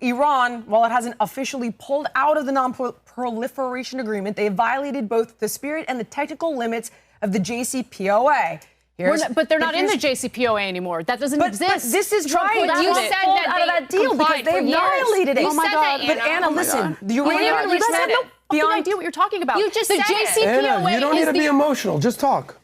Iran, while it hasn't officially pulled out of the non-proliferation agreement, they have violated both the spirit and the technical limits of the JCPOA. But they're not in the JCPOA anymore. That doesn't exist. But this is Trump right. You said that out of that deal because they've violated it. You said that, But Anna, listen, the uranium you guys have no fucking idea what you're talking about. You just the said JCPOA Anna, you don't need to be emotional. Just talk.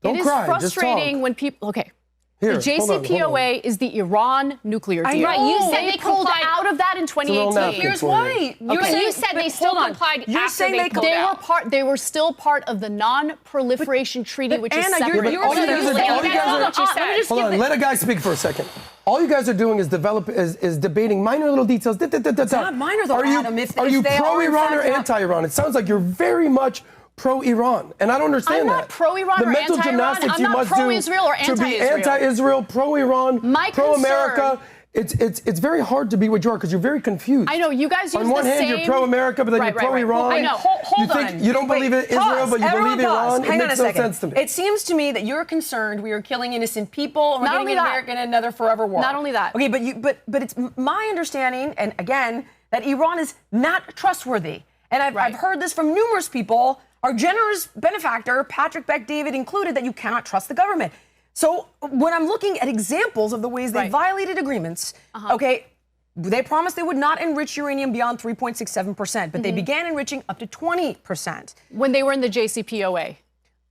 Don't cry. It is frustrating when people. Okay. Here, the JCPOA is the Iran nuclear deal. Right, you said they pulled out of that in 2018. Here's why. You said they still complied after they pulled out. They were still part of the non-proliferation treaty, which is separate. Hold on, let a guy speak for a second. All you guys are doing is debating minor little details. It's not minor though, Adam. Are you pro-Iran or anti-Iran? It sounds like you're very much pro-Iran, and I don't understand that. I'm not pro-Iran or anti-Iran. The mental gymnastics you must do pro-Israel or to be anti-Israel, pro-Iran, pro-America. It's very hard to be what you are because you're very confused. I know, you guys use the same... On one hand, you're pro-America, but then you're pro-Iran. I know. Hold on. You don't believe in Israel, but you believe Iran. It makes no sense to me. It seems to me that you're concerned we are killing innocent people and we're getting America in another forever war. Not only that. Okay, but it's my understanding, and again, that Iran is not trustworthy. And I've heard this from numerous people. Our generous benefactor, Patrick Beck David included, that you cannot trust the government. So when I'm looking at examples of the ways they violated agreements, okay, they promised they would not enrich uranium beyond 3.67%, but they began enriching up to 20%. When they were in the JCPOA.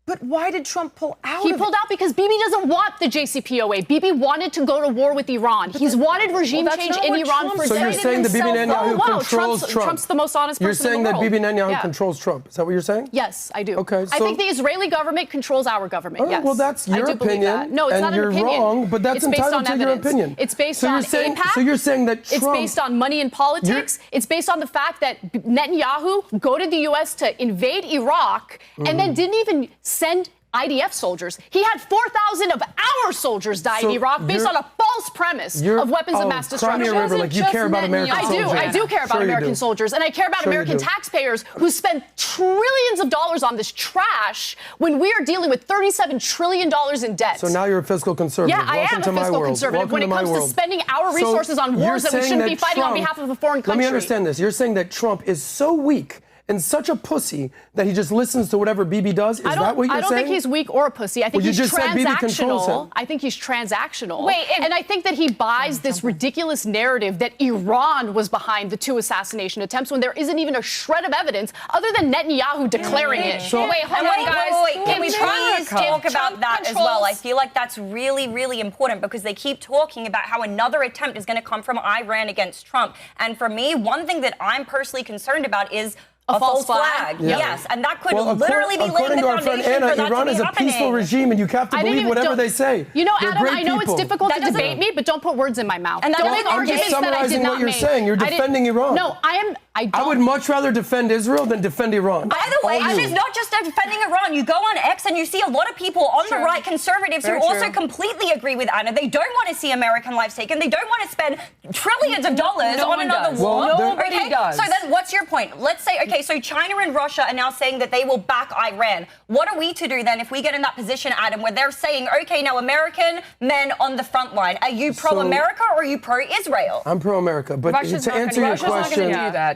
But why did Trump pull out He pulled out because Bibi doesn't want the JCPOA. Bibi wanted to go to war with Iran. He's wanted regime change in Iran for decades. So you're saying that Bibi Netanyahu controls Trump? Trump's the most honest person in the world. You're saying that Bibi Netanyahu controls Trump. Is that what you're saying? Yes, I do. Okay, I think the Israeli government controls our government, yes. Well, that's your opinion. No, it's not an opinion. And you're wrong, but that's entitled to your opinion. It's based on AIPAC. So you're saying that Trump... It's based on money and politics. It's based on the fact that Netanyahu go to the U.S. to invade Iraq and then didn't even send IDF soldiers. He had 4,000 of our soldiers die in Iraq based on a false premise of weapons of mass destruction. River, like you care about American soldiers. I do care about American soldiers, and I care about American taxpayers who spend trillions of dollars on this trash when we are dealing with $37 trillion in debt. So now you're a fiscal conservative. Yeah, I am a fiscal conservative when it comes to spending our resources on wars that we shouldn't be fighting on behalf of a foreign country. Let me understand this. You're saying that Trump is so weak and such a pussy that he just listens to whatever Bibi does? Is that what you're saying? I don't think he's weak or a pussy. I think he's transactional. I think he's transactional. And I think that he buys this ridiculous narrative that Iran was behind the 2 assassination attempts when there isn't even a shred of evidence other than Netanyahu declaring it. So, wait, hold on, guys. Can we please talk about that as well? I feel like that's really, really important because they keep talking about how another attempt is going to come from Iran against Trump. And for me, one thing that I'm personally concerned about is a false flag. Yes, and that could literally be laying the foundation for that Iran is a peaceful regime, and you have to believe whatever they say. You know, Adam, I know it's difficult to debate me, but don't put words in my mouth. And don't make I'm just summarizing what you're saying. You're defending Iran. No, I would much rather defend Israel than defend Iran. By the way, she's not just defending Iran. You go on X and you see a lot of people on the right, conservatives, who also completely agree with Anna. They don't want to see American lives taken. They don't want to spend trillions of dollars on another war. Nobody does. So then what's your point? Let's say, okay, so China and Russia are now saying that they will back Iran. What are we to do then if we get in that position, Adam, where they're saying, okay, now American men on the front line, are you pro-America or are you pro-Israel? I'm pro-America, but to answer your question,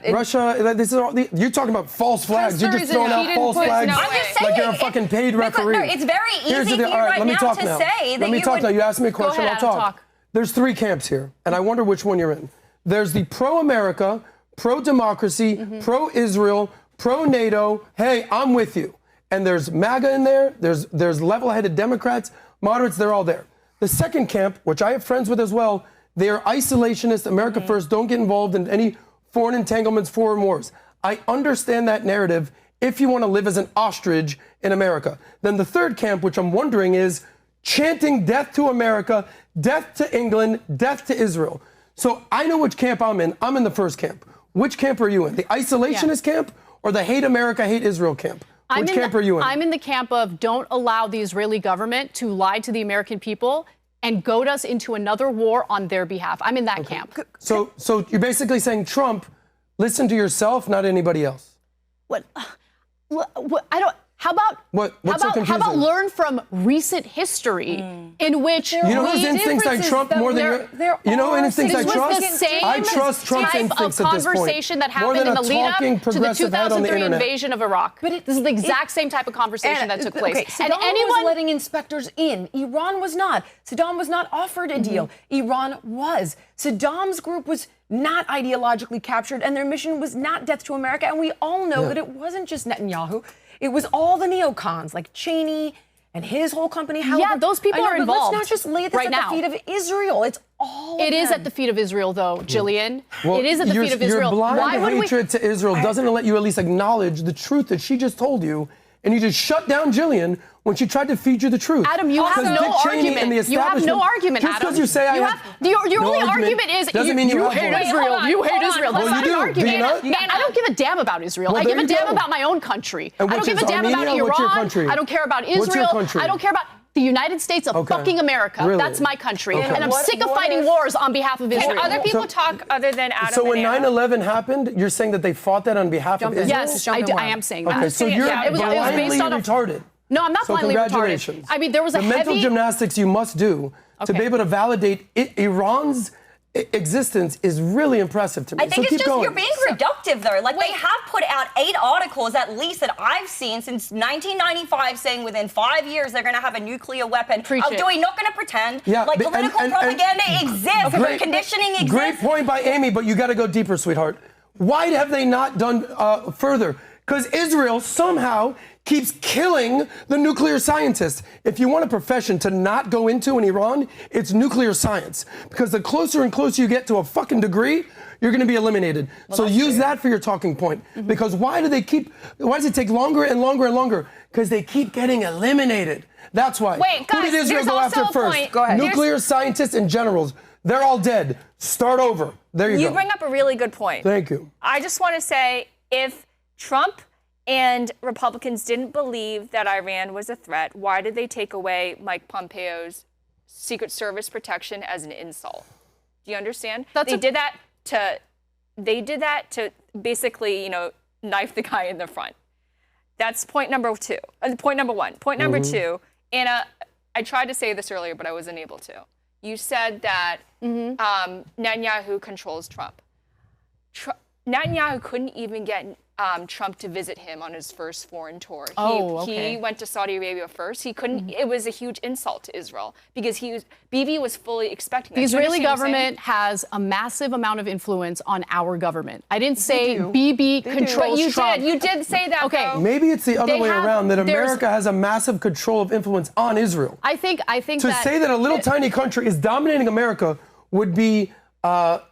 Russia, this is all, you're talking about false flags. You're just throwing out false flags like you're a fucking paid referee. No, it's very easy for you right now to say that Let me talk now. You asked me a question, I'll talk. There's 3 camps here, and I wonder which one you're in. There's the pro-America, pro-democracy, pro-Israel, pro-NATO, hey, I'm with you. And there's MAGA in there, there's level-headed Democrats, moderates, they're all there. The second camp, which I have friends with as well, they are isolationist, America first, don't get involved in any foreign entanglements, foreign wars. I understand that narrative if you want to live as an ostrich in America. Then the third camp, which I'm wondering is chanting death to America, death to England, death to Israel. So I know which camp I'm in. I'm in the first camp. Which camp are you in? The isolationist camp or the hate America, hate Israel camp? Which camp are you in? I'm in the camp of don't allow the Israeli government to lie to the American people and goad us into another war on their behalf. I'm in that camp. So you're basically saying, Trump, listen to yourself, not anybody else. What I don't... How about What's so confusing? how about learn from recent history in which you know whose instincts I trust more than you know whose instincts I trust? I trust Trump's instincts at this point. Conversation that happened in the lead up to the 2003 invasion of Iraq. But this is the exact same type of conversation that took place. Okay, Saddam was letting inspectors in. Iran was not. Saddam was not offered a deal. Iran was. Saddam's group was not ideologically captured, and their mission was not death to America. And we all know that it wasn't just Netanyahu. It was all the neocons like Cheney and his whole company. Yeah, those people are involved. Let's not just lay this right at now. the feet of Israel. It's all It is them. at the feet of Israel, though, Jillian. Well, it is at the feet of Israel. Your blind Why would hatred to Israel doesn't let you at least acknowledge the truth that she just told you, and you just shut down Jillian when she tried to feed you the truth. Adam, you have no argument. You have no argument, Just because you say I have your no only argument is doesn't mean you hate have Israel. You hate Israel. That's Well, not you an do. argument. Do you not? I don't give a damn about Israel. Well, I give there a you damn go. about my own country. I don't which give a is damn about Armenia? What's your Iran. country? I don't care about What's your Israel. country? I don't care about the United States of fucking America. Really? That's my country. Okay. And I'm sick of fighting wars on behalf of Israel. Can other people talk other than Adam So when and Anna? 9/11 happened, you're saying that they fought that on behalf of Israel? Yes, I am saying that. Okay, so you're it was blindly based on retarded. No, I'm not So blindly congratulations. retarded. I mean, there was a the mental heavy gymnastics you must do to be able to validate Iran's existence is really impressive to me. I think so it's keep going. you're being reductive though. Like they have put out 8 articles at least that I've seen since 1995 saying within 5 years they're going to have a nuclear weapon. Do we not going to pretend like political propaganda exists, conditioning exists? Great point by Amy, but you got to go deeper, sweetheart. Why have they not done further? Because Israel somehow keeps killing the nuclear scientists. If you want a profession to not go into in Iran, it's nuclear science. Because the closer and closer you get to a fucking degree, you're going to be eliminated. So use that for your talking point. Because why does it take longer and longer and longer? Because they keep getting eliminated. That's why. Wait, guys, who did Israel there's go also after a first? point. Go ahead. Nuclear scientists and generals. They're all dead. Start over. There you go. You bring up a really good point. Thank you. I just want to say, if Trump and Republicans didn't believe that Iran was a threat, why did they take away Mike Pompeo's Secret Service protection as an insult? Do you understand? They did that to basically, knife the guy in the front. That's point number 2. Point number 1. Point number 2, Anna, I tried to say this earlier, but I wasn't able to. You said that Netanyahu controls Trump. Netanyahu couldn't even get Trump to visit him on his first foreign tour. He went to Saudi Arabia first. He couldn't. It was a huge insult to Israel because Bibi was fully expecting that. The Israeli government has a massive amount of influence on our government. I didn't say Bibi controls Trump. You did say that. Okay, though. Maybe it's the other way around, that America has a massive control of influence on Israel. I think to say that a little tiny country is dominating America would be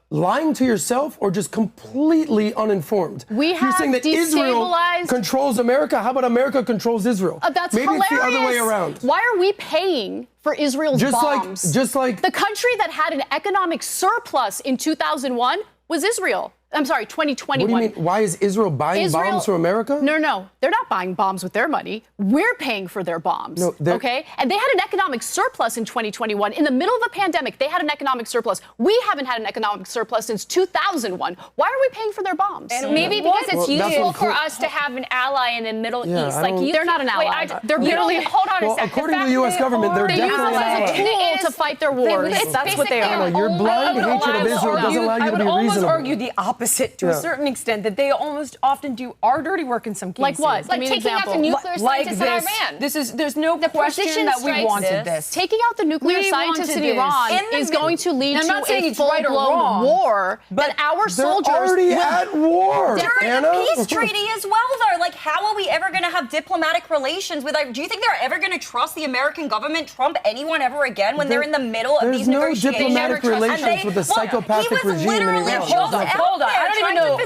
lying to yourself or just completely uninformed. You're saying that Israel controls America. How about America controls Israel? That's Maybe hilarious. It's the other way around. Why are we paying for Israel's bombs? Just like the country that had an economic surplus in 2001 was Israel. I'm sorry, 2021. What do you mean? Why is Israel buying bombs from America? No. They're not buying bombs with their money. We're paying for their bombs. Okay? And they had an economic surplus in 2021. In the middle of a pandemic, they had an economic surplus. We haven't had an economic surplus since 2001. Why are we paying for their bombs? And maybe because it's useful for us to have an ally in the Middle East. They're not an ally. They're barely. Hold on a second. According to the U.S. government, they're definitely an ally. They use us as a tool to fight their wars. That's what they are. Your blind hatred of Israel doesn't allow you to be reasonable. I would almost argue the opposite to a certain extent, that they almost often do our dirty work in some cases. Like what? Like taking out the nuclear scientists in Iran. There's no question that we wanted this. Taking out the nuclear scientists in Iran is going to lead to a full-blown war, but our soldiers... They're already at war, They're in Anna. a peace treaty as well, though. Like, how are we ever going to have diplomatic relations with... Do you think they're ever going to trust the American government, Trump, anyone ever again when they're in the middle of these negotiations? There's no diplomatic relations with the psychopathic regime in Iran. Hold on. I don't even know.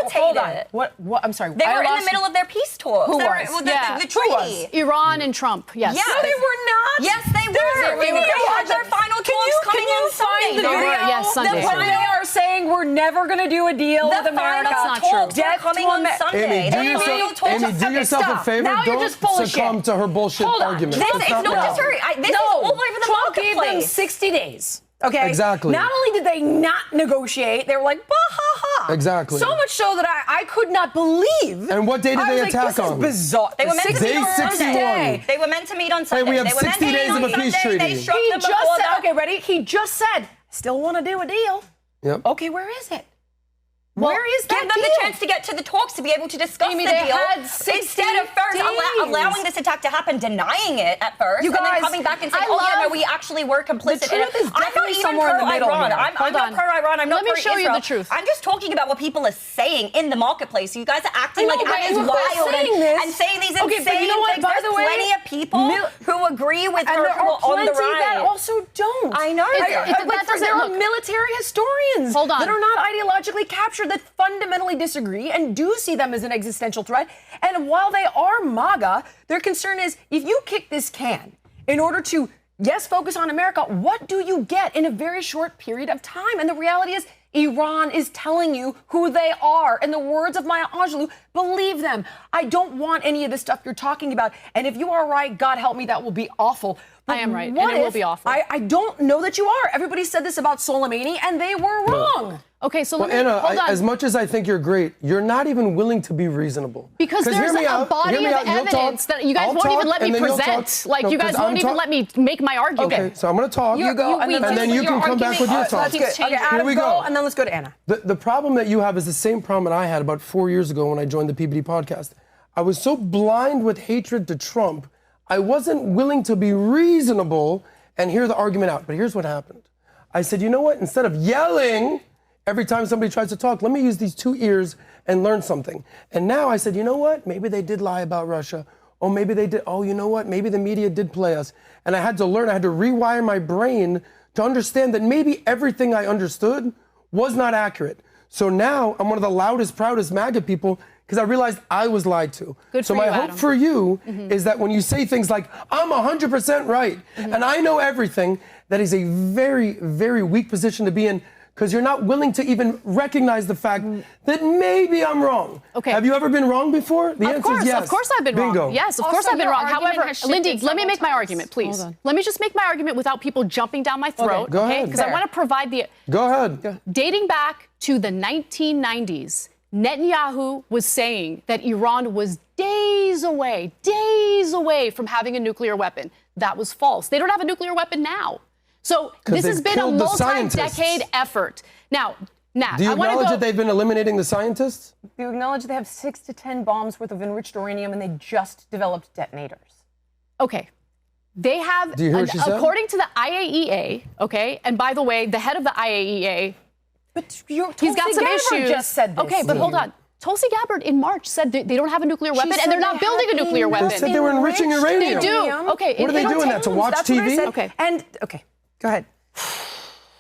Hold on. What? I'm sorry. They were in the middle of their peace talks. Who was? The treaty. Iran and Trump. Yes. Yeah, no, they were not. Yes, they were. They had their final talks coming on Sunday. Yes, Sunday. They are saying we're never going to do a deal with America. The final talks are coming on Sunday. Amy, do yourself a favor. Now you're just full of shit. Don't succumb to her bullshit argument. It's not just her. This is all over the Trump marketplace. gave them 60 days. Okay. Exactly. Not only did they not negotiate, they were like, bah, ha, ha. Exactly. So much so that I could not believe. And what day did they attack this on? Is bizarre. They were meant to meet on 61. Sunday. They were meant to meet on Sunday. Hey, we have they were 60 meant to days meet of on a peace Sunday. treaty. They struck He them just before said, that. okay, ready? He just said, still want to do a deal. Yep. Okay, where is it? Where is that Give them the chance to get to the talks to be able to discuss Amy, the they deal had 60 instead of first allowing this attack to happen, denying it at first, You and then guys, coming back and saying, I "Oh yeah, no, love- we actually were complicit." The truth is I'm not definitely even somewhere in the middle pro-Iran. here. I'm Hold not on. pro-Iran. I'm not Let me pro-Israel. show you the truth. I'm just talking about what people are saying in the marketplace. You guys are acting I know, like but it is if they're wild saying this- and saying these Okay, insane but you know what? things. By There's the way, plenty of people who agree with And her there who are are on the plenty right. that also don't. I know. Like, there are military historians Hold on. that are not ideologically captured that fundamentally disagree and do see them as an existential threat. And while they are MAGA, their concern is if you kick this can in order to, yes, focus on America, what do you get in a very short period of time? And the reality is Iran is telling you who they are. In the words of Maya Angelou, believe them. I don't want any of the stuff you're talking about. And if you are right, God help me, that will be awful. But I am right, what and it will if- be awful. I don't know that you are. Everybody said this about Soleimani, and they were wrong. Okay, so Well, let me, Anna, hold on. as much as I think you're great, you're not even willing to be reasonable. Because there's hear me a out, body hear me of out, you'll evidence talk, that you guys I'll won't talk, even let me and then you'll present. talk. Like, No, you guys 'cause won't I'm even talk- let me make my argument. Okay, so I'm going to talk. You go, and then you can come back with your talk. That's good. Okay, Here Adam, we go, go. and then let's go to Anna. The problem that you have is the same problem that I had about 4 years ago when I joined the PBD podcast. I was so blind with hatred to Trump, I wasn't willing to be reasonable and hear the argument out. But here's what happened. I said, you know what? Instead of yelling every time somebody tries to talk, let me use these 2 ears and learn something. And now I said, you know what? Maybe they did lie about Russia. Oh, maybe they did. Oh, you know what? Maybe the media did play us. And I had to learn, I had to rewire my brain to understand that maybe everything I understood was not accurate. So now I'm one of the loudest, proudest MAGA people because I realized I was lied to. Good so for my you, hope Adam. for you is that when you say things like, I'm 100% right and I know everything, that is a very, very weak position to be in because you're not willing to even recognize the fact that maybe I'm wrong. Okay. Have you ever been wrong before? The answer is yes. Of course I've been Bingo. wrong. Yes, of Also, course I've been your wrong. argument However, has shifted Lindy, let me several make my times. argument, please. Hold on. Let me just make my argument without people jumping down my throat. Go ahead. Because I want to provide the... Go ahead. Dating back to the 1990s, Netanyahu was saying that Iran was days away from having a nuclear weapon. That was false. They don't have a nuclear weapon now. So this has they've been a killed the scientists. multi-decade effort. Now, Nat, Do you I want to acknowledge go... that they've been eliminating the scientists? Do you acknowledge they have 6 to 10 bombs worth of enriched uranium, and they just developed detonators? Okay. They have, Do you hear what she said? according to the IAEA, okay, and by the way, the head of the IAEA, But he's got some issues. Just said this. Okay, but hold on. Tulsi Gabbard in March said they don't have a nuclear weapon and they're not building a nuclear weapon. They said they were enriching uranium. They do. Okay. What are they doing that, to watch That's what I TV? said. Okay. And, okay, go ahead.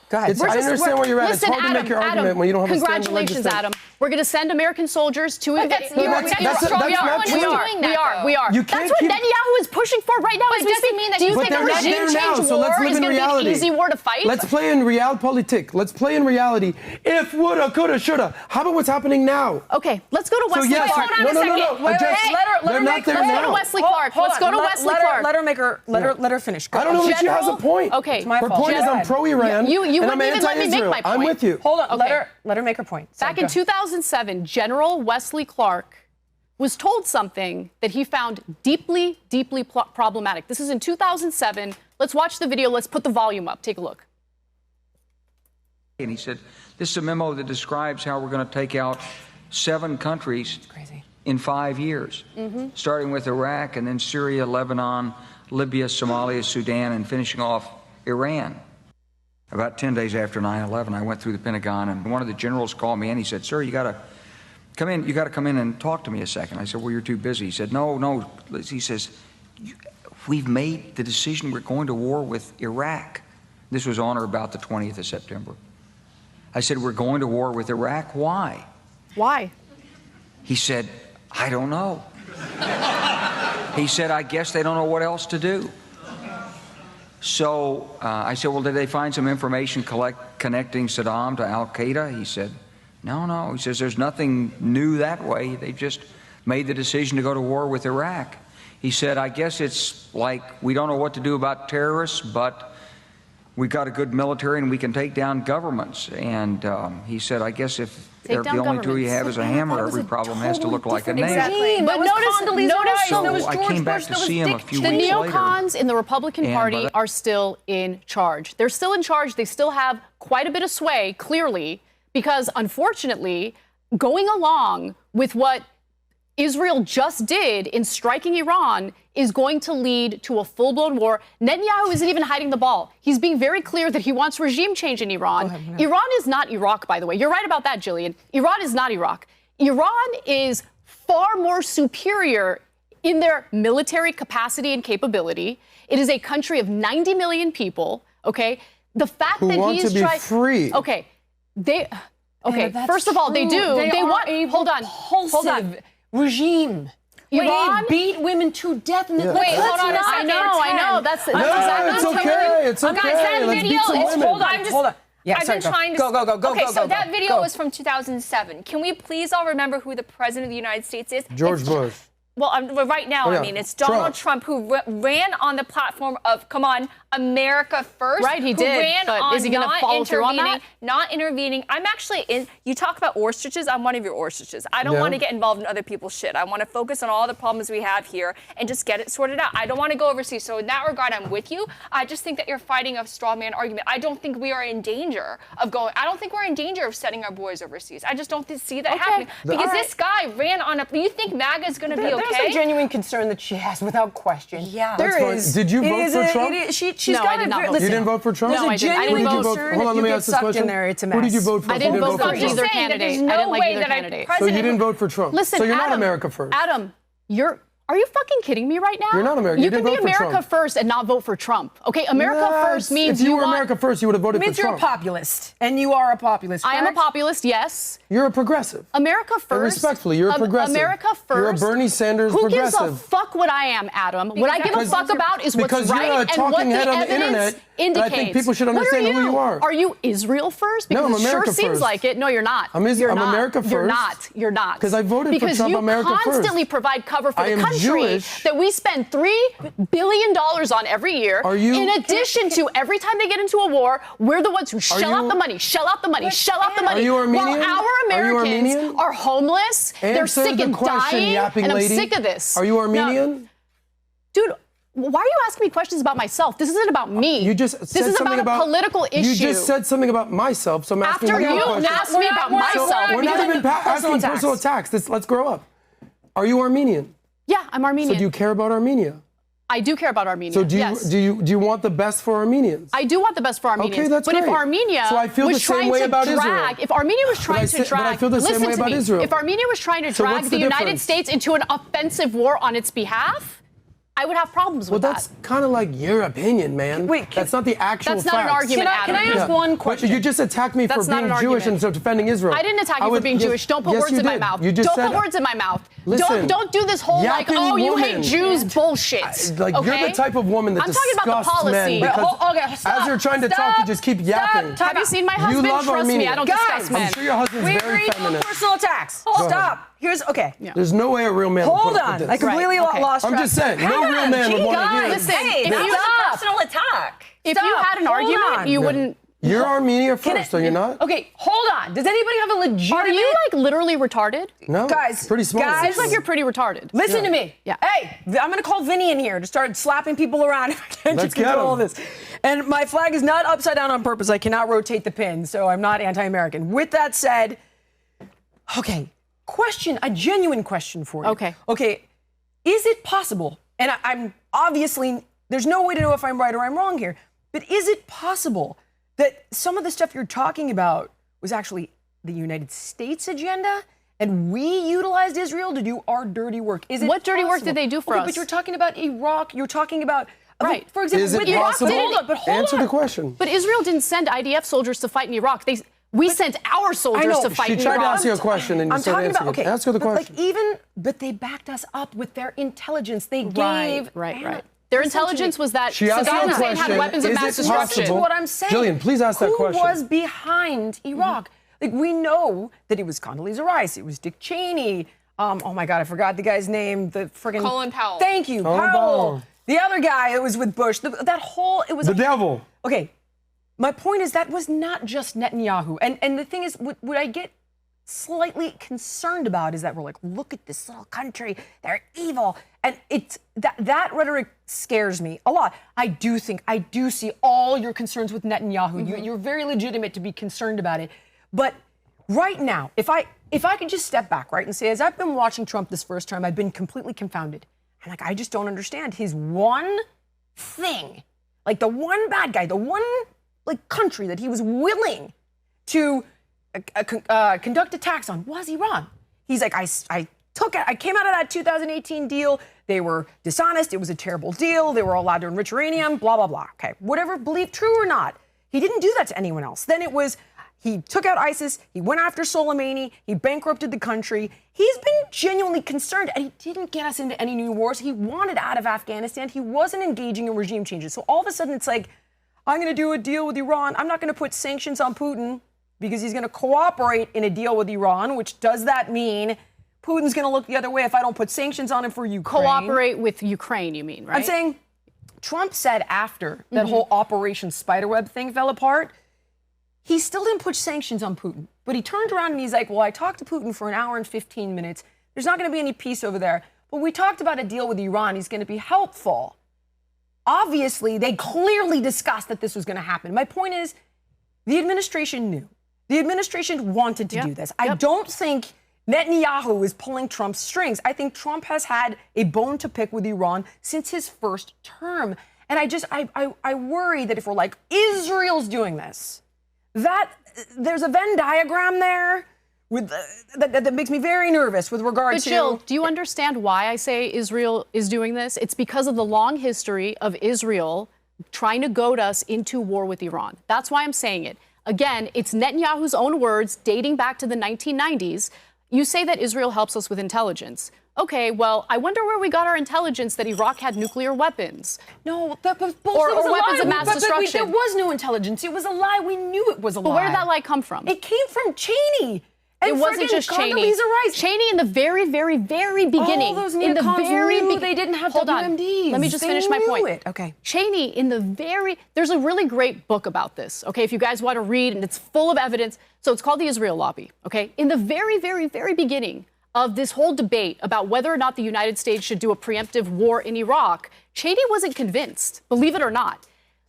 Go ahead. I understand where you're at. Listen, It's hard to make your argument when you don't have a standing congratulations, legislation. Adam. We're going to send American soldiers to invade. We are. That's not true. We are. You That's can't what keep- Netanyahu is pushing for right now. But it doesn't mean that do you he's think like a a regime regime change so let's war live is in going to be an reality. easy war to fight? Let's play in realpolitik. Let's play in reality. If, woulda, coulda, shoulda. How about what's happening now? Okay, let's go to So Wesley yes, Clark. no, no, no, no. Wait, Just- let her they're not make- there let's go to now. Wesley Clark. Hold Let's on. go to Wesley let Clark. Let her finish. Go. I don't know that she has a point. Okay. It's my Her fault. point is I'm pro-Iran You and I'm wouldn't even let me make anti-Israel. my I'm point. with you. Hold on. Okay. Let her make her point. So, Back in go. 2007, General Wesley Clark was told something that he found deeply, deeply problematic. This is in 2007. Let's watch the video. Let's put the volume up. Take a look. And he said, this is a memo that describes how we're going to take out 7 countries in 5 years, starting with Iraq and then Syria, Lebanon, Libya, Somalia, Sudan, and finishing off Iran. About 10 days after 9/11, I went through the Pentagon, and one of the generals called me, and he said, sir, you got to come in. You got to come in and talk to me a second. I said, well, you're too busy. He said, no. He says, we've made the decision we're going to war with Iraq. This was on or about the 20th of September. I said, we're going to war with Iraq. Why? Why? He said, I don't know. He said, I guess they don't know what else to do. So I said, well, did they find some information connecting Saddam to al-Qaeda? He said, no. He says, there's nothing new that way. They just made the decision to go to war with Iraq. He said, I guess it's like we don't know what to do about terrorists, but we got a good military and we can take down governments. And he said, I guess if the only tool you have is a hammer, every problem has to look like a nail. Exactly. But notice, So I came back to see him a few weeks later. The neocons in the Republican Party are still in charge. They're still in charge. They still have quite a bit of sway, clearly, because unfortunately, going along with what Israel just did in striking Iran is going to lead to a full-blown war. Netanyahu isn't even hiding the ball. He's being very clear that he wants regime change in Iran. Iran is not Iraq, by the way. You're right about that, Jillian. Iran is not Iraq. Iran is far more superior in their military capacity and capability. It is a country of 90 million people, okay? The fact that he's trying... free. Okay, first of all, they do. They want... Hold on. Regime. Iran beat women to death. Wait, hold on a second. I know. That's exactly it's okay. It's okay. Guys, that Let's video beat some is... women. Hold on. Yeah, I've been trying to... Go. Okay, so that video was from 2007. Can we please all remember who the president of the United States is? George Bush. Well, right now, I mean, it's Donald Trump who ran on the platform of, come on, America First. Right, he did. Ran but on is he going to follow through on that? Not intervening. I'm actually in. You talk about ostriches. I'm one of your ostriches. I don't want to get involved in other people's shit. I want to focus on all the problems we have here and just get it sorted out. I don't want to go overseas. So in that regard, I'm with you. I just think that you're fighting a straw man argument. I don't think we are in danger of going. I don't think we're in danger of sending our boys overseas. I just don't see that happening because this guy ran on a. You think MAGA is going to be okay? There's a genuine concern that she has, without question. Yeah, there is. Did you vote for Trump? She's No, got I did not vote. Listen, You didn't vote for Trump? There's No, a I didn't. genuine I didn't vote. concern Hold on, if let me you ask get this sucked question. in there, it's a mess. Who did you vote for? I didn't vote for I'm just either saying that there's candidate. I no didn't like way either that candidate. a So president. you didn't vote for Trump. Listen, so you're Adam, not America First. Adam, are you fucking kidding me right now? You're not America. You You can didn't be vote for America Trump. First and not vote for Trump. Okay, America First means if you were want... America First, you would have voted It means for you're a Trump. populist, and you are a populist. I am a correct? populist, yes. You're a progressive. America And First. respectfully, you're a progressive. America First. You're a Bernie Sanders Who progressive. gives a fuck what I am, Adam? What I give a fuck about is what's because right you're a and talking what the head on the evidence internet, and indicates. I think people should understand who you are. Are you Israel First? Because No, I'm it sure America seems First. like it. No, you're not. I'm You're not. America You're First. not. You're not. Because I voted for because Trump, you America First. constantly provide cover for I the am country Jewish. that we spend $3 billion on every year. Are you- In addition to every time they get into a war, we're the ones who shell out the money, shell out the money, shell out the money. Are you Armenian? While our Are you Americans Armenian? are homeless, they're Answer sick the and question, dying, yapping and I'm lady. sick of this. Are you Now, Armenian? dude, why are you asking me questions about myself? This isn't about me. You just this said is something about a political issue. You just said something about myself, so I'm asking After you a you question. asked me about myself. We're not even asking personal attacks. Let's grow up. Are you Armenian? Yeah, I'm Armenian. So do you care about Armenia? I do care about Armenia. So do you yes. do you want the best for Armenians? I do want the best for Armenians. Okay, that's but if great. Armenia So I feel was the same trying way to about drag, Israel. if Armenia was trying to but drag, I feel the same listen way to about me. Israel. If Armenia was trying to So drag what's the the United difference? States into an offensive war on its behalf, I would have problems with Well, that's kind of like your opinion, man. Wait, that's not the actual That's not an facts. argument, Can I Adam. ask one But question? you just attacked me That's for not being an Jewish argument. and defending Israel. I didn't attack you for being Jewish. Don't put words in my mouth. You just don't said put words in my mouth. Listen, don't do this whole like, yapping oh, you hate woman. Jews bullshit. Like okay? you're the type of woman that I'm talking about the disgusts policy. men because Okay, stop, as you're trying to talk, you just keep yapping. Have you seen my husband? You love Trust me, Armenia. I don't Guys, discuss men. I'm sure your husband's We very agree on feminist. personal attacks. ahead. Stop. Here's okay. There's no way a real man would Hold put up with on. this. I completely Right, okay. lost I'm track. just saying, no real man would want to hear Listen, Hey, if that's you a personal attack. If you had an Hold argument, on. you wouldn't. You're Armenia first, are you not? Okay, hold on. Does anybody have a legitimate? Are you like literally retarded? No, Guys, pretty smart. guys, Seems like you're pretty retarded. Listen to me. Yeah. Hey, I'm gonna call Vinny in here to start slapping people around if I can't Let's just get control him. this. And my flag is not upside down on purpose. I cannot rotate the pin, so I'm not anti-American. With that said, okay, a genuine question for you. Okay. Okay, is it possible, and I'm obviously, there's no way to know if I'm right or I'm wrong here, but is it possible that some of the stuff you're talking about was actually the United States agenda and we utilized Israel to do our dirty work? Is it What dirty work possible? did they do for Okay, us? But you're talking about Iraq, you're talking about, Right. for example, Is it with Iraq, possible? hold on, but hold Answer on. the question. But Israel didn't send IDF soldiers to fight in Iraq. We sent our soldiers know. to fight She in tried to Iraq. ask you a question and you I'm started talking about, answering okay, it. Ask her the but question. but they backed us up with their intelligence. They gave. Right. Their Listen to intelligence me. was that She asked you Saddam a Hussein had question. weapons of Is mass it destruction. Listen to possible? what I'm saying. Jillian, please ask that question. Who was behind Iraq? Like, we know that it was Condoleezza Rice, it was Dick Cheney. Oh my God, I forgot the guy's name. The friggin' Colin Powell. Thank you, Colin Powell. Powell. The other guy that was with Bush. That whole, it was The devil. Okay, my point is that was not just Netanyahu. And the thing is, what I get slightly concerned about is that we're like, look at this little country, they're evil. And it's that rhetoric scares me a lot. I do see all your concerns with Netanyahu. You're very legitimate to be concerned about it. But right now, if I could just step back, right, and say, as I've been watching Trump this first time, I've been completely confounded. And like, I just don't understand his one thing, like the one bad guy, the one like country that he was willing to conduct attacks on was Iran. He's like, I came out of that 2018 deal. They were dishonest. It was a terrible deal. They were allowed to enrich uranium, blah, blah, blah. Okay, whatever, believe true or not. He didn't do that to anyone else. Then it was, he took out ISIS. He went after Soleimani. He bankrupted the country. He's been genuinely concerned, and he didn't get us into any new wars. He wanted out of Afghanistan. He wasn't engaging in regime changes. So all of a sudden, it's like, I'm going to do a deal with Iran. I'm not going to put sanctions on Putin because he's going to cooperate in a deal with Iran, which does that mean Putin's going to look the other way if I don't put sanctions on him for Ukraine? Cooperate with Ukraine, you mean, right? I'm saying Trump said after that whole Operation Spiderweb thing fell apart, he still didn't put sanctions on Putin. But he turned around and he's like, well, I talked to Putin for an hour and 15 minutes. There's not going to be any peace over there. But we talked about a deal with Iran. He's going to be helpful. Obviously, they clearly discussed that this was going to happen. My point is, the administration knew. The administration wanted to do this. I don't think Netanyahu is pulling Trump's strings. I think Trump has had a bone to pick with Iran since his first term. And I worry that if we're like, Israel's doing this, that there's a Venn diagram there with that makes me very nervous with regard to... But Jill, do you understand why I say Israel is doing this? It's because of the long history of Israel trying to goad us into war with Iran. That's why I'm saying it. Again, it's Netanyahu's own words dating back to the 1990s. You say that Israel helps us with intelligence. Okay, well, I wonder where we got our intelligence that Iraq had nuclear weapons. No, that was or weapons of mass destruction. There was no intelligence. It was a lie. We knew it was a lie. But where did that lie come from? It came from Cheney. And it wasn't just Cheney. Cheney in the very, very, very beginning. All those neocons knew they didn't have WMDs. Let me just finish my point. Okay. Cheney in the there's a really great book about this, okay, if you guys want to read, and it's full of evidence. So it's called The Israel Lobby, okay? In the very, very, very beginning of this whole debate about whether or not the United States should do a preemptive war in Iraq, Cheney wasn't convinced, believe it or not.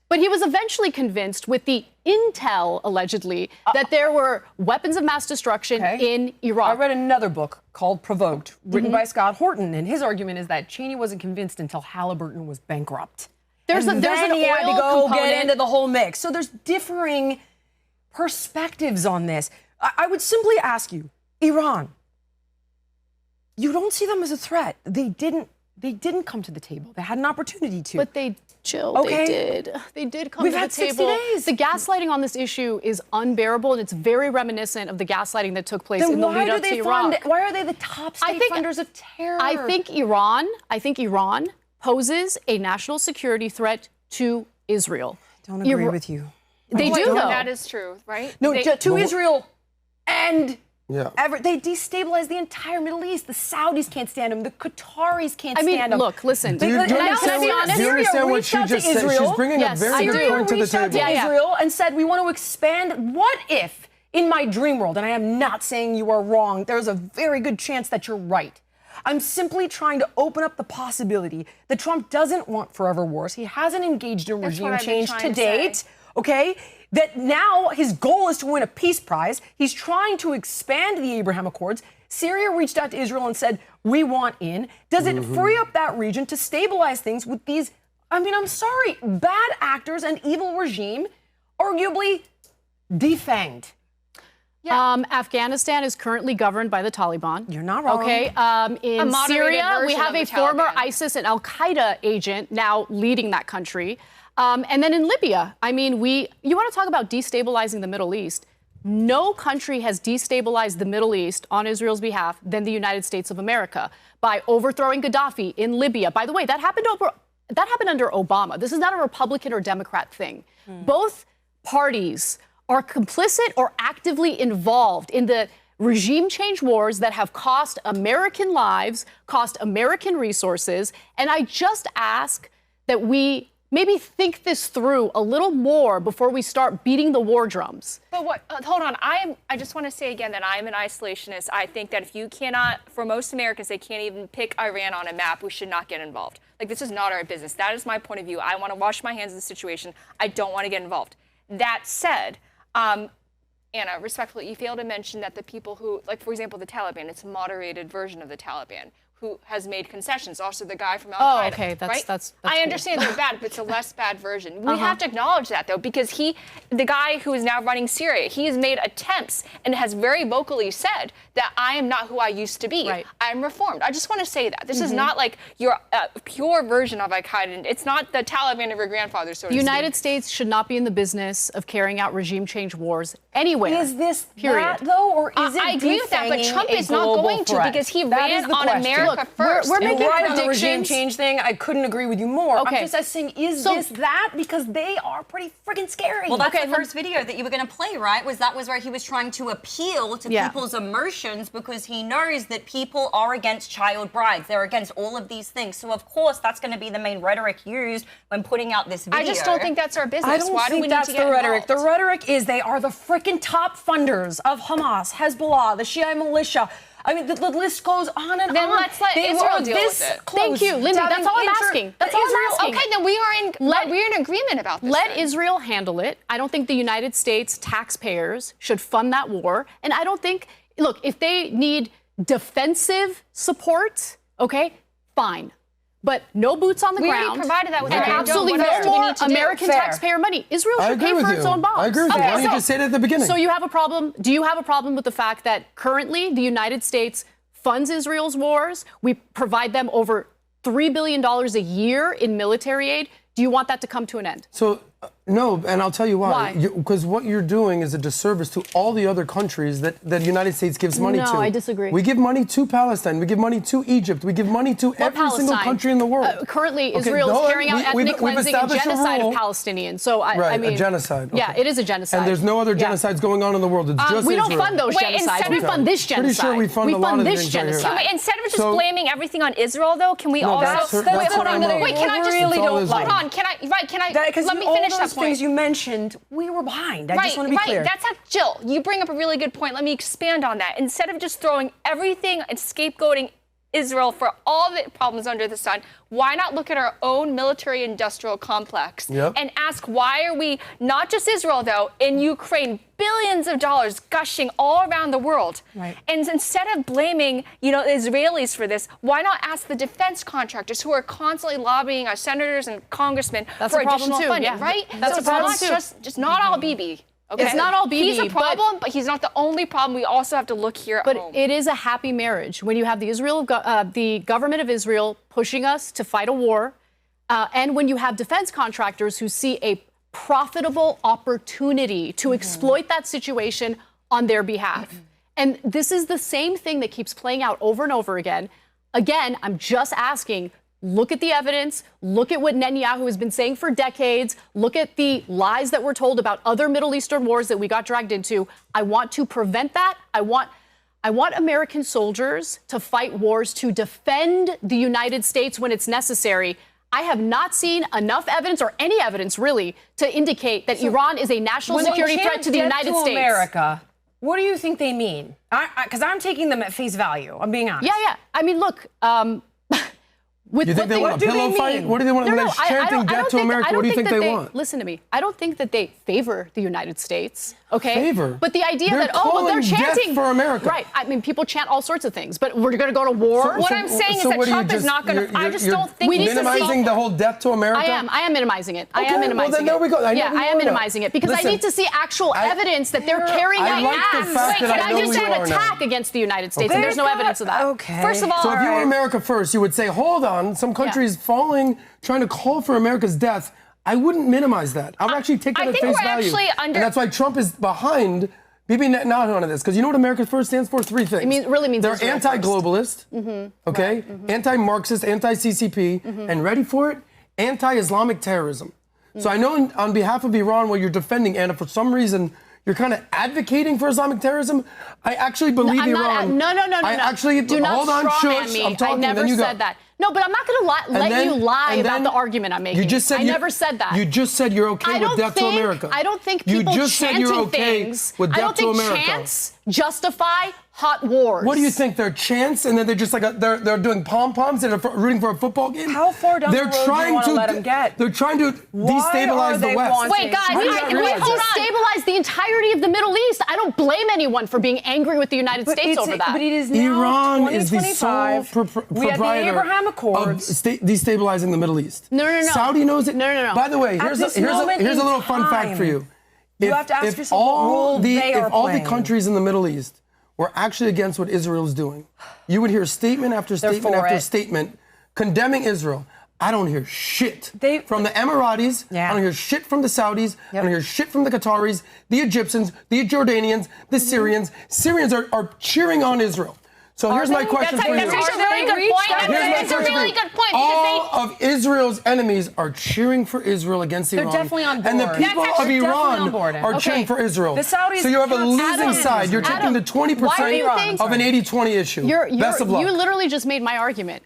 But he was eventually convinced with the intel, allegedly, that there were weapons of mass destruction in Iraq. I read another book called Provoked, written by Scott Horton, and his argument is that Cheney wasn't convinced until Halliburton was bankrupt. There's an he had to oil go component. get into the whole mix. So there's differing perspectives on this. I would simply ask you, Iran, you don't see them as a threat. They didn't come to the table. They had an opportunity to. But they, Jill, they did. They did come to the table. 60 days. The gaslighting on this issue is unbearable, and it's very reminiscent of the gaslighting that took place in the lead up to Iraq. Why are they the top state funders of terror? I think Iran poses a national security threat to Israel. Don't agree with you. They do, though. That is true, right? No, to Israel and... they destabilize the entire Middle East. The Saudis can't stand them. The Qataris can't stand them. Look, listen. Do you understand what she just said? She's bringing a very good point to the table. Syria reached out to Israel and said, we want to expand. What if, in my dream world, and I am not saying you are wrong, there's a very good chance that you're right. I'm simply trying to open up the possibility that Trump doesn't want forever wars. He hasn't engaged in regime change to date. Okay? That now his goal is to win a peace prize. He's trying to expand the Abraham Accords. Syria reached out to Israel and said, we want in. Does it free up that region to stabilize things with these, I'm sorry, bad actors and evil regime, arguably defanged? Afghanistan is currently governed by the Taliban. You're not wrong. Okay. In Syria, we have a former ISIS and Al-Qaeda agent now leading that country. And then in Libya, you want to talk about destabilizing the Middle East. No country has destabilized the Middle East on Israel's behalf than the United States of America by overthrowing Gaddafi in Libya. By the way, that happened under Obama. This is not a Republican or Democrat thing. Both parties are complicit or actively involved in the regime change wars that have cost American lives, cost American resources. And I just ask that we maybe think this through a little more before we start beating the war drums. But what? Hold on. I just want to say again that I'm an isolationist. I think that if you cannot, for most Americans, they can't even pick Iran on a map, we should not get involved. Like, this is not our business. That is my point of view. I want to wash my hands of the situation. I don't want to get involved. That said, Anna, respectfully, you failed to mention that the people who, like, for example, the Taliban, it's a moderated version of the Taliban, who has made concessions. Also, the guy from Al-Qaeda. Oh, okay, that's I understand they're bad, but it's a less bad version. We have to acknowledge that, though, because the guy who is now running Syria, he has made attempts and has very vocally said that I am not who I used to be. Right. I'm reformed. I just want to say that. This is not like your pure version of Al-Qaeda. It's not the Taliban of your grandfather, so to The speak. United States should not be in the business of carrying out regime change wars anywhere. Is this period. that, though, or is it I agree with that, but defanging Trump a is not global going to threat? because he That is ran the on question. America Look, first. we're making Right on the regime predictions. change thing, I couldn't agree with you more. Okay. I'm just asking, is this that? Because they are pretty freaking scary. Well, that's the first video that you were going to play, right? That was where he was trying to appeal to people's emotions because he knows that people are against child brides. They're against all of these things. So, of course, that's going to be the main rhetoric used when putting out this video. I just don't think that's our business. I don't Why do think we that's need to get the rhetoric. involved? The rhetoric is they are the freaking top funders of Hamas, Hezbollah, the Shia militia. I mean, the list goes on and Then on. let's let They Israel were deal this with it. close Thank you, Lindy. to That's all I'm having asking. That's all I'm asking. Okay, then we're in agreement about this. Let then. Israel handle it. I don't think the United States taxpayers should fund that war. And I don't think, look, if they need defensive support, okay, fine. But no boots on the We ground. already provided that with and Iran. absolutely What no else do we more need to do? American Fair. taxpayer money. Israel I should agree pay with for you. its own bombs. I agree with you. Why don't you just say it at the beginning? So you have a problem? Do you have a problem with the fact that currently the United States funds Israel's wars? We provide them over $3 billion a year in military aid. Do you want that to come to an end? So, no, and I'll tell you why. Why? Because what you're doing is a disservice to all the other countries that the United States gives money to. No, I disagree. We give money to Palestine. We give money to Egypt. We give money to every single country in the world. Currently, Israel is carrying out ethnic cleansing and genocide of Palestinians. So, I mean, a genocide. Yeah, Okay. it is a genocide. And there's no other Yeah. genocides going on in the world. It's just we don't Israel. fund those Wait, genocides. instead We of- fund this Pretty genocide. sure we fund a lot of this things right here. genocide. Instead of just So- blaming everything on Israel, though, can we also that's wait? that's Hold on. wrong. Wait, can I just really It's all don't Israel. hold on? Can I? Because Let me all finish those that point. things you mentioned, we were behind. I just want to be clear. That's how, Jill, you bring up a really good point. Let me expand on that. Instead of just throwing everything and scapegoating Israel for all the problems under the sun, why not look at our own military-industrial complex and ask why are we, not just Israel, though, in Ukraine, billions of dollars gushing all around the world. Right. And instead of blaming, the Israelis for this, why not ask the defense contractors who are constantly lobbying our senators and congressmen That's for a problem additional too, funding, yeah. right? That's so a problem it's too. not just not all Bibi. Okay? It's not all Bibi, He's a problem, but he's not the only problem. We also have to look here at But home. it is a happy marriage when you have the government of Israel pushing us to fight a war, and when you have defense contractors who see a profitable opportunity to exploit that situation on their behalf. And this is the same thing that keeps playing out over and over again. Again, I'm just asking, look at the evidence, look at what Netanyahu has been saying for decades, look at the lies that were told about other Middle Eastern wars that we got dragged into. I want to prevent that. I want American soldiers to fight wars to defend the United States when it's necessary. I have not seen enough evidence, or any evidence really, to indicate that Iran is a national security threat to the United States. America, what do you think they mean? Because I'm taking them at face value. I'm being honest. Yeah. I mean, look, with You think they want a pillow fight? What do they want? No, When no, they're chanting death to America, what do you think they want? Listen to me. I don't think that they favor the United States. Okay. Favor? But the idea They're that they're calling death chanting for America. Right. I mean, people chant all sorts of things, but we're going to go to war. What I'm saying is that what do you Trump is not going to. I just don't think we need to minimizing see- the whole death to America. I am minimizing it. I Okay, am minimizing well, then there it. we go. I know Yeah, we I am are now. minimizing it because Listen, I need to see actual evidence that they're carrying I out like the acts. fact that I know just we said are now. attack against the United States, and there's no evidence of that. Okay. First of all, So if you were America first, you would say, hold on, some countries falling, trying to call for America's death. I wouldn't minimize that. I would actually take that I at think face we're value. actually under- And that's why Trump is behind Bibi Netanyahu on this. Because you know what America First stands for? Three things. Really means they're Israel anti-globalist, okay, anti-Marxist, anti-CCP, and ready for it, anti-Islamic terrorism. So I know on behalf of Iran, what you're defending, Anna, for some reason, you're kind of advocating for Islamic terrorism. I actually believe I'm not- Iran. No. I actually Do not hold on, strawman shush. me. I'm talking. I never then you said go. that. No, but I'm not going to let you lie about the argument I'm making. You just said I never said that. You just said you're okay with death to America. I don't think people you just said you're okay things. with death to America. I don't think chants justify hot wars. What do you think? They're chants, and then they're just like they're doing pom poms and they're rooting for a football game. How far down the road do you want to let them get? They're trying to destabilize the West. Wait, guys, we destabilize the entirety of the Middle East. I don't blame anyone for being angry with the United States over that. But it is now Iran is the sole 2025. We had the Abraham Accords of destabilizing the Middle East. No. Saudi knows it. No. By the way, here's a little fun fact for you. You have to ask yourself what role they are If all the playing. countries in the Middle East were actually against what Israel is doing, you would hear statement after statement after statement condemning Israel. I don't hear shit from the Emiratis. I don't hear shit from the Saudis. I don't hear shit from the Qataris, the Egyptians, the Jordanians, the Syrians. Syrians are cheering on Israel. So here's my question for you. That's a really good point. That's a really good point. All of Israel's enemies are cheering for Israel against Iran. They're definitely on board. And the people of Iran are cheering for Israel. The Saudis so you have a losing side. You're taking the 20% of an 80-20 issue. Best of luck. You literally just made my argument.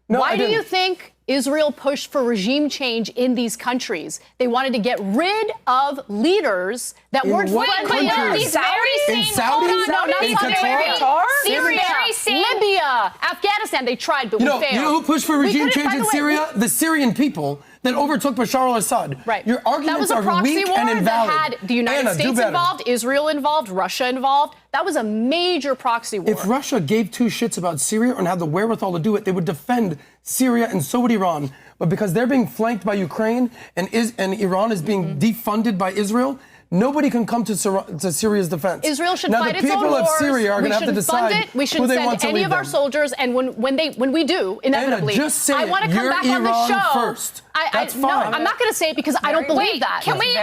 No, Why do you think Israel pushed for regime change in these countries? They wanted to get rid of leaders that weren't friendly. These very same, in Saudi? in Qatar? Syria, Libya, Afghanistan. They tried, but we failed. You know who pushed for regime change in Syria? The Syrian people that overtook Bashar al-Assad. Right. Your arguments are weak and invalid. That had the United States involved, Israel involved, Russia involved. That was a major proxy war. If Russia gave two shits about Syria and had the wherewithal to do it, they would defend Syria, and so would Iran. But because they're being flanked by Ukraine and Iran is being defunded by Israel, nobody can come to Syria's defense. Israel should now, fight the its own people wars. of Syria are going to have to decide we should who they send want to any lead of our them. soldiers, and when we do, inevitably, Anna, just say I want to come you're back on the Iran show. first. That's fine. No, I'm not going to say it because I don't believe that. Can we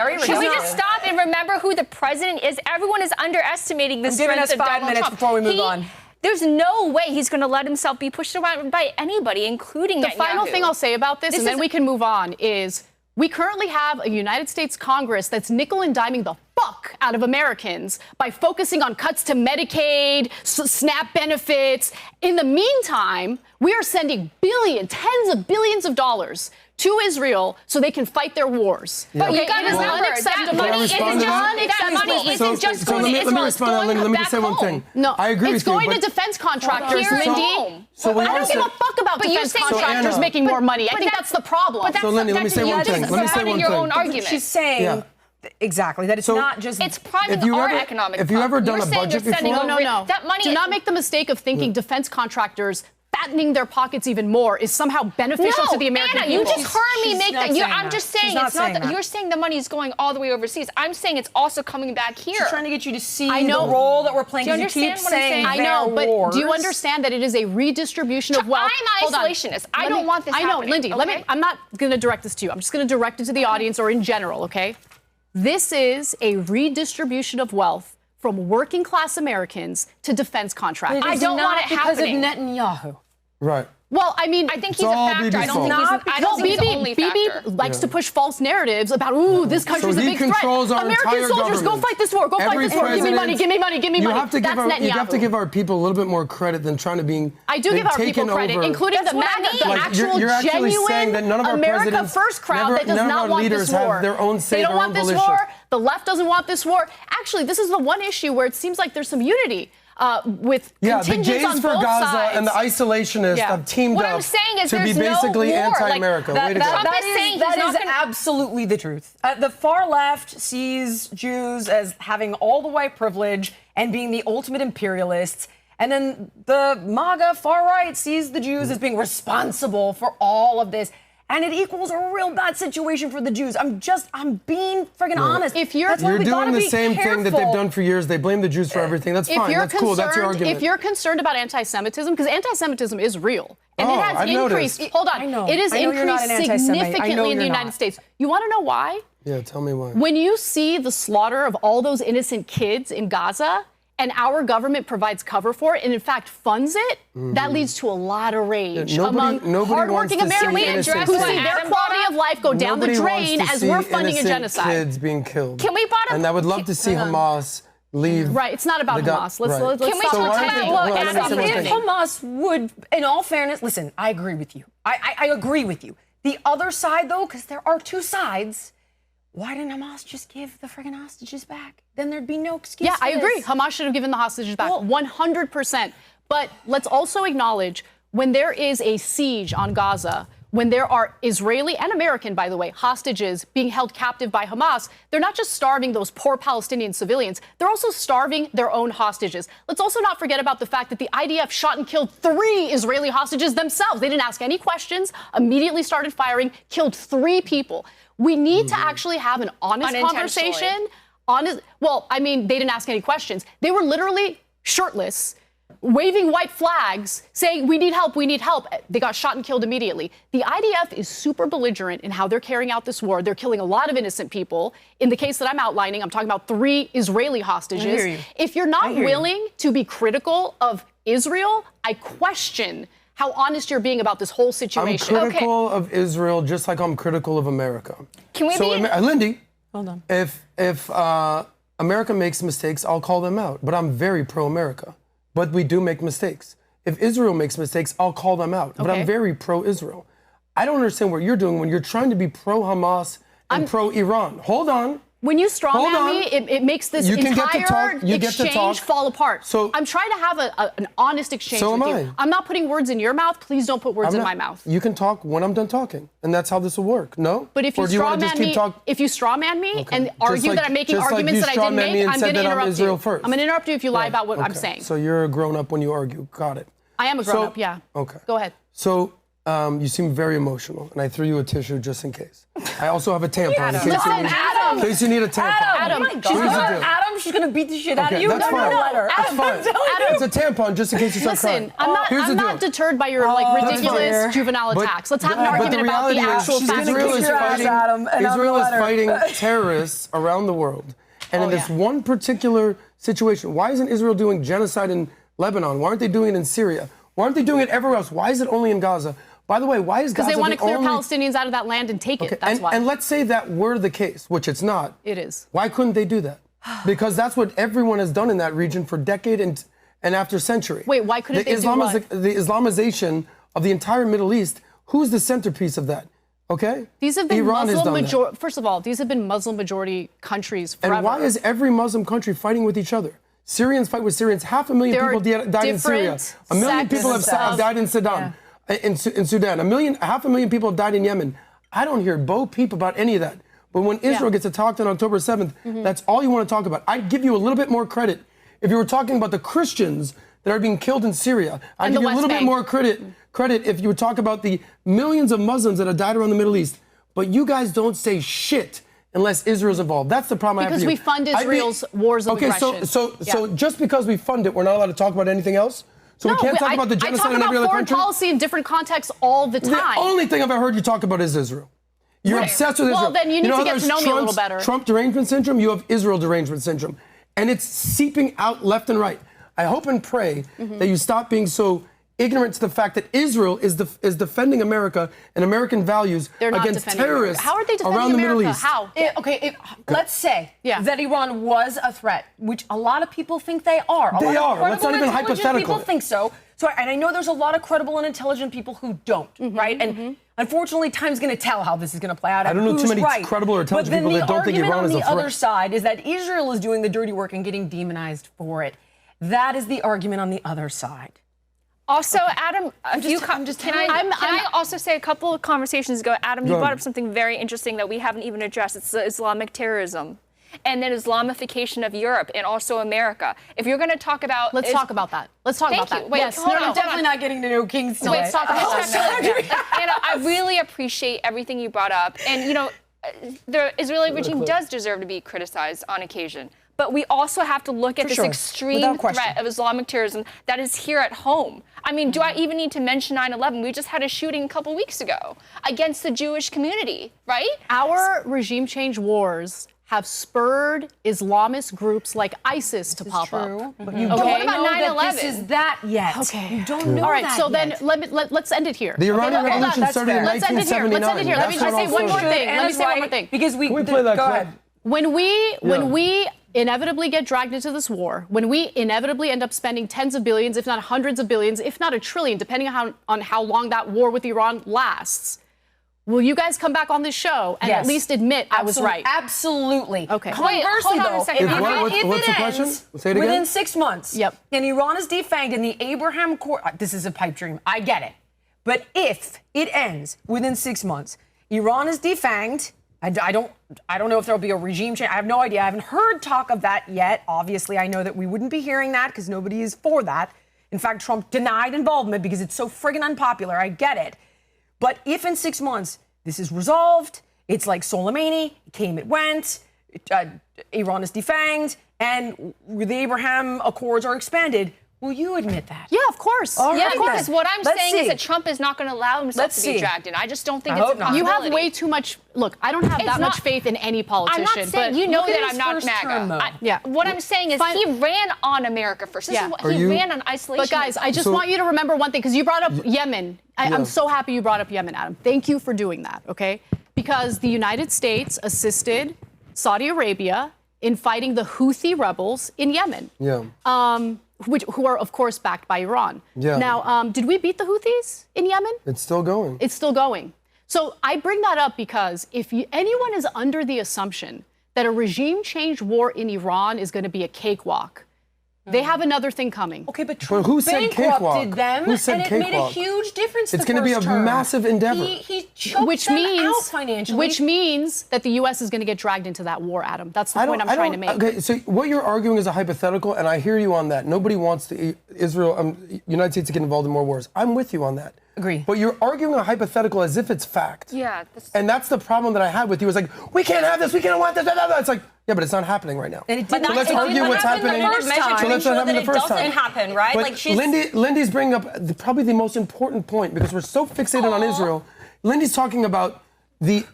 just stop and remember who the president is? Everyone is underestimating the strength of Donald Trump. I'm giving us 5 minutes before we move on. There's no way he's going to let himself be pushed around by anybody, including the final thing I'll say about this, and then we can move on, is we currently have a United States Congress that's nickel and diming the fuck out of Americans by focusing on cuts to Medicaid, SNAP benefits. In the meantime, we are sending tens of billions of dollars to Israel so they can fight their wars. But you got to remember, unacceptable. that money isn't just going to let me Israel. respond to Lindy. Let me just say one thing. No, I agree it's with you. going to defense contractors, Lindy. So I don't give a fuck about defense contractors making more money. I think that's the problem. So Lindy, let me say one thing. Let me say one your thing. own argument. She's saying exactly that it's not just. It's priming our economic. If you ever done a budget before, no. That money. Do not make the mistake of thinking defense contractors fattening their pockets even more is somehow beneficial to the American people. You just heard me make that. I'm just saying it's not that. You're saying the money is going all the way overseas. I'm saying it's also coming back here. She's trying to get you to see the role that we're playing. Do you understand what I'm saying? I know, but do you understand that it is a redistribution of wealth? I'm isolationist. I don't want this happening. I know, Lindy. Okay? I'm not going to direct this to you. I'm just going to direct it to the audience or in general, okay? This is a redistribution of wealth from working class Americans to defense contractors. I don't want it happening because of Netanyahu. Right. Well, I mean, I think he's a factor. I don't think he's the only factor. Bibi likes to push false narratives about, this country's a big threat. American soldiers, go fight this war, fight this war. Give me money, give me money. You have to give our people a little bit more credit than trying to be I do give our people credit, including the actual genuine America First crowd that does not want this war. They don't want this war. The left doesn't want this war. Actually, this is the one issue where it seems like there's some unity. With contingents the gays on for both Gaza sides. and the isolationists have teamed up to be basically anti-America. That is absolutely the truth. The far left sees Jews as having all the white privilege and being the ultimate imperialists. And then the MAGA far right sees the Jews as being responsible for all of this. And it equals a real bad situation for the Jews. I'm being friggin' honest. If you're doing the same thing that they've done for years, they blame the Jews for everything. That's fine. That's cool. That's your argument. If you're concerned about anti-Semitism, because anti-Semitism is real, and it has increased. Hold on, it has increased significantly in the United States. You want to know why? Yeah, tell me why. When you see the slaughter of all those innocent kids in Gaza, and our government provides cover for it, and in fact funds it, that leads to a lot of rage among hardworking Americans who see their quality of life go down the drain as we're funding a genocide. Kids being killed. Can we bottom? And I would love to see Hamas leave. Right, it's not about Hamas. Let's Can we stop talk pretending. about If Hamas would, in all fairness, listen, I agree with you. I agree with you. The other side, though, because there are two sides, why didn't Hamas just give the friggin' hostages back? Then there'd be no excuse. Yeah, for I this. agree. Hamas should have given the hostages back, 100%. But let's also acknowledge when there is a siege on Gaza, when there are Israeli and American, by the way, hostages being held captive by Hamas, they're not just starving those poor Palestinian civilians, they're also starving their own hostages. Let's also not forget about the fact that the IDF shot and killed 3 Israeli hostages themselves. They didn't ask any questions, immediately started firing, killed 3 people. We need to actually have an honest conversation. Well, I mean, they didn't ask any questions. They were literally shirtless, waving white flags, saying, we need help, we need help. They got shot and killed immediately. The IDF is super belligerent in how they're carrying out this war. They're killing a lot of innocent people. In the case that I'm outlining, I'm talking about 3 Israeli hostages. I hear you. If you're not willing to be critical of Israel, I question how honest you're being about this whole situation. I'm critical of Israel just like I'm critical of America. Can we be... Lindy, hold on. If America makes mistakes, I'll call them out. But I'm very pro-America. But we do make mistakes. If Israel makes mistakes, I'll call them out. But I'm very pro-Israel. I don't understand what you're doing when you're trying to be pro-Hamas and pro-Iran. Hold on. When you strawman me, it makes this entire exchange fall apart. So I'm trying to have an honest exchange so with am you. I. I'm not putting words in your mouth. Please don't put words in my mouth. You can talk when I'm done talking, and that's how this will work. No? But if you strawman me, and argue that I'm making arguments that I didn't make, I'm going to interrupt you. I'm going to interrupt you if you lie about what I'm saying. So you're a grown-up when you argue. Got it. I am a grown-up, yeah. Okay. Go ahead. So you seem very emotional, and I threw you a tissue just in case. I also have a tampon in case you need a tampon. Adam, she's gonna beat the shit out of you. That's fine. That's fine. It's a tampon just in case you start crying. I'm not deterred by your ridiculous juvenile attacks. Let's have an argument about the actual facts. Israel is fighting terrorists around the world, and in this one particular situation, why isn't Israel doing genocide in Lebanon? Why aren't they doing it in Syria? Why aren't they doing it everywhere else? Why is it only in Gaza? By the way, why is Gaza because they want to clear only... Palestinians out of that land and take it. That's why. And let's say that were the case, which it's not. It is. Why couldn't they do that? Because that's what everyone has done in that region for decade and after century. Wait, why couldn't they do what? The Islamization of the entire Middle East, who's the centerpiece of that? Okay? These have been Iran Muslim majority. First of all, these have been Muslim majority countries forever. And why is every Muslim country fighting with each other? Syrians fight with Syrians. 500,000 people died in Syria. 1 million people have died in Sudan. In Sudan. 500,000 people have died in Yemen. I don't hear bo peep about any of that. But when Israel gets attacked on October 7th, that's all you want to talk about. I'd give you a little bit more credit if you were talking about the Christians that are being killed in Syria. I'd give you a little bit more credit if you would talk about the millions of Muslims that have died around the Middle East. But you guys don't say shit unless Israel's involved. That's the problem I have with you. Because we fund Israel's wars of aggression. So just because we fund it, we're not allowed to talk about anything else? So we can't talk about the genocide in every other country? I talk about foreign policy in different contexts all the time. The only thing I've ever heard you talk about is Israel. You're obsessed with Israel. Well, then you need to get to know me a little better. Trump derangement syndrome, you have Israel derangement syndrome. And it's seeping out left and right. I hope and pray that you stop being so ignorant to the fact that Israel is defending America and American values against terrorists around the Middle East. How? Let's say that Iran was a threat, which a lot of people think they are. They are. That's not even hypothetical. People think so. And I know there's a lot of credible and intelligent people who don't, right? And unfortunately, time's going to tell how this is going to play out. I don't know too many credible or intelligent people that don't think Iran is a threat. But then the argument on the other side is that Israel is doing the dirty work and getting demonized for it. That is the argument on the other side. Also, Adam, can I also say a couple of conversations ago, Adam, you brought up something very interesting that we haven't even addressed. It's the Islamic terrorism and then Islamification of Europe and also America. If you're going to talk about... Let's talk about that. Let's talk about that. Wait, yes. I'm definitely not getting to know Kings today. Let's talk about that. And I really appreciate everything you brought up. And, the Israeli regime does deserve to be criticized on occasion. But we also have to look at this extreme threat of Islamic terrorism that is here at home. I mean, do I even need to mention 9/11? We just had a shooting a couple weeks ago against the Jewish community, right? Our regime change wars have spurred Islamist groups like ISIS to pop up. But you don't what about know 9/11? that this is that yet. Okay. You don't know All right, that so yet. then let's end it here. The Iranian Revolution started in 1979. Let's end it here. Let me just say one more thing. Let me say one more thing. Because Can we play that clip? When we inevitably get dragged into this war, when we inevitably end up spending tens of billions, if not hundreds of billions, if not $1 trillion, depending on how long that war with Iran lasts, will you guys come back on this show and at least admit I was right? Absolutely. Okay. Conversely, hold on a though, second. What's the question? Say it again. within 6 months, Yep. and Iran is defanged in the Abraham Accord, this is a pipe dream. I get it. But if it ends within 6 months, Iran is defanged. I don't know if there'll be a regime change. I have no idea. I haven't heard talk of that yet. Obviously, I know that we wouldn't be hearing that because nobody is for that. In fact, Trump denied involvement because it's so friggin' unpopular. I get it. But if in 6 months this is resolved, it's like Soleimani, it came, it went, Iran is defanged, and the Abraham Accords are expanded, will you admit that? Yeah, of course. All Yeah, right, because then. what I'm Let's saying see. is that Trump is not going to allow himself Let's to be see. dragged in. I just don't think I it's a hope not. You possibility. have way too much. Look, I don't have that much faith in any politician. I'm not saying but you know look at that his I'm not first MAGA. term, though. Yeah. What I'm saying is Fine. he ran on America first. This Yeah. is what Are he you- ran on isolation. But guys, I just So- want you to remember one thing, because you brought up Yemen. I'm so happy you brought up Yemen, Adam. Thank you for doing that, okay? Because the United States assisted Saudi Arabia in fighting the Houthi rebels in Yemen. Yeah. Who are, of course, backed by Iran. Yeah. Now, did we beat the Houthis in Yemen? It's still going. It's still going. So I bring that up because if anyone is under the assumption that a regime change war in Iran is going to be a cakewalk, they have another thing coming. Okay, but Trump who said bankrupted cakewalk? them, Who said and it made a cakewalk? huge difference. It's going to be a massive endeavor. He choked Which them means, out financially. which means that the U.S. is going to get dragged into that war, Adam. That's the point I'm trying to make. Okay, so what you're arguing is a hypothetical, and I hear you on that. Nobody wants the United States to get involved in more wars. I'm with you on that. Agree. But you're arguing a hypothetical as if it's fact. Yeah. And that's the problem that I had with you. It's like, we can't have this, we can't want this, blah, blah, blah. It's like, yeah, but it's not happening right now. And it But did So not- let's it argue didn't what's happen the happening. first time. So let's not happen the first It doesn't time. happen, right? But Like she's Lindy's bringing up probably the most important point because we're so fixated on Israel. Lindy's talking about the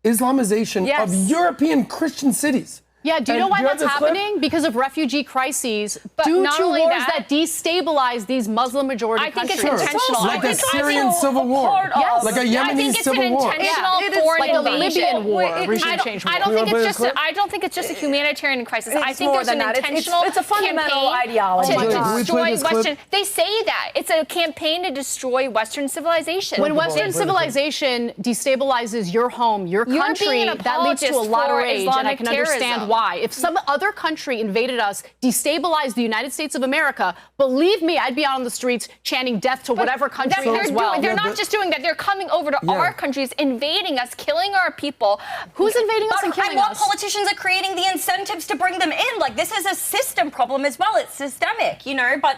Islamization Yes. of European Christian cities. Yeah, do you And know why do you have that's the clip? happening? Because of refugee crises But due not to only wars that- that destabilize these Muslim majority I think it's countries. intentional. Like I the think Syrian also civil war. part of- Yes. Like a I Yemeni think it's civil an war. intentional Yeah, it is foreign like the invasion. Libyan war, Wait, regime change war. I don't You think wanna it's play just. the clip? I don't think it's just a humanitarian crisis. I It's think more there's than an that. intentional It's a fundamental campaign ideology. to Can we play destroy this clip? Western. They say that it's a campaign to destroy Western civilization. When Western Play the clip. civilization destabilizes your home, your You're country, being an that leads to a apologist lot of for rage, and I Islamic can understand terrorism. why. If some other country invaded us, destabilized the United States of America, believe me, I'd be out on the streets chanting death to whatever country as well. They're not just doing that. They're coming over to our countries, invading us, killing our people. Who's invading us and But killing what us? politicians are creating the incentives to bring them in. Like, this is a system problem as well. It's systemic, you know? But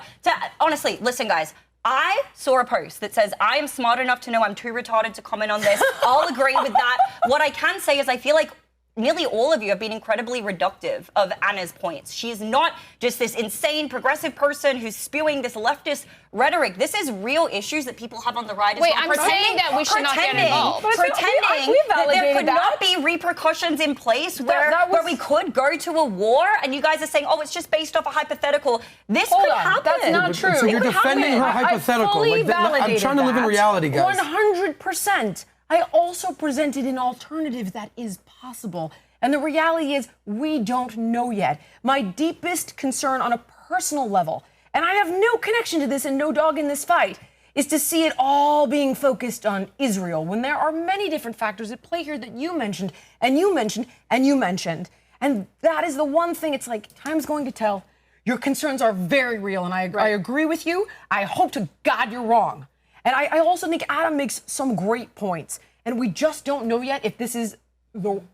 honestly, listen, guys. I saw a post that says, I am smart enough to know I'm too retarded to comment on this. I'll agree with that. What I can say is I feel like nearly all of you have been incredibly reductive of Anna's points. She's not just this insane progressive person who's spewing this leftist rhetoric. This is real issues that people have on the right as Wait, well. I'm saying that we should not get involved. But I feel- Pretending we that there validated could that. not be repercussions in place where was- we could go to a war, and you guys are saying, oh, it's just based off a hypothetical. This Hold could on, happen. that's not true. So It you're could defending happen. her hypothetical. I fully Like, I'm validated trying to live in that. reality, guys. 100%. I also presented an alternative that is possible. And the reality is, we don't know yet. My deepest concern on a personal level, and I have no connection to this and no dog in this fight, is to see it all being focused on Israel when there are many different factors at play here that you mentioned, and you mentioned, and you mentioned. And that is the one thing, it's like, time's going to tell. Your concerns are very real, and I agree with you. I hope to God you're wrong. And I also think Adam makes some great points. And we just don't know yet if this is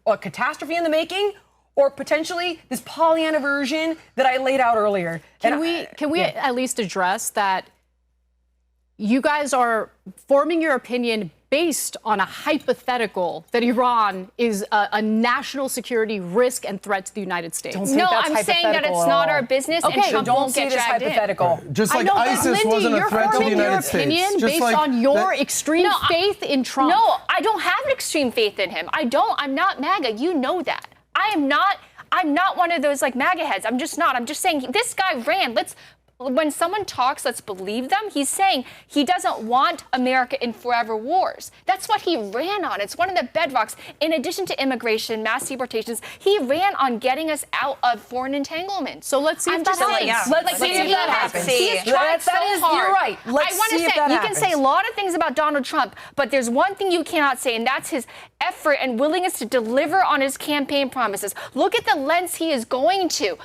a catastrophe in the making or potentially this Pollyanna version that I laid out earlier. Can we at least address that you guys are forming your opinion based on a hypothetical that Iran is a national security risk and threat to the United States? No, I'm saying that it's not our business and Okay, Trump Don't won't see get this dragged in. hypothetical. Just like I know, but ISIS Lindy, wasn't a you're threat to the forming your United States. opinion Just based like on your that- extreme faith in Trump. No, I don't have an extreme faith in him. I don't. I'm not MAGA. You know that. I'm not one of those like MAGA heads. I'm just not. I'm just saying this guy ran. when someone talks, let's believe them. He's saying he doesn't want America in forever wars. That's what he ran on. It's one of the bedrocks. In addition to immigration, mass deportations, he ran on getting us out of foreign entanglement. So let's see if that happens. Let's see if that happens. He has tried so hard. You're right. Let's see if that you happens. can say a lot of things about Donald Trump, but there's one thing you cannot say, and that's his effort and willingness to deliver on his campaign promises. Look at the lengths he is going to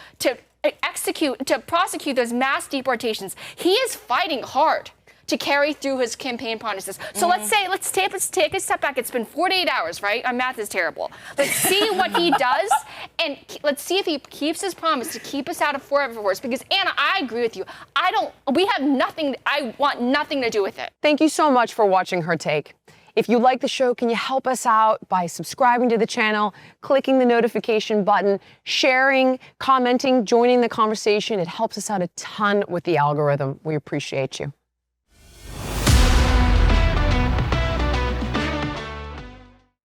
prosecute those mass deportations. He is fighting hard to carry through his campaign promises. So let's take a step back. It's been 48 hours, right? My math is terrible. Let's see what he does, and let's see if he keeps his promise to keep us out of forever wars. Because Anna, I agree with you. I want nothing to do with it. Thank you so much for watching Her Take. If you like the show, can you help us out by subscribing to the channel, clicking the notification button, sharing, commenting, joining the conversation? It helps us out a ton with the algorithm. We appreciate you.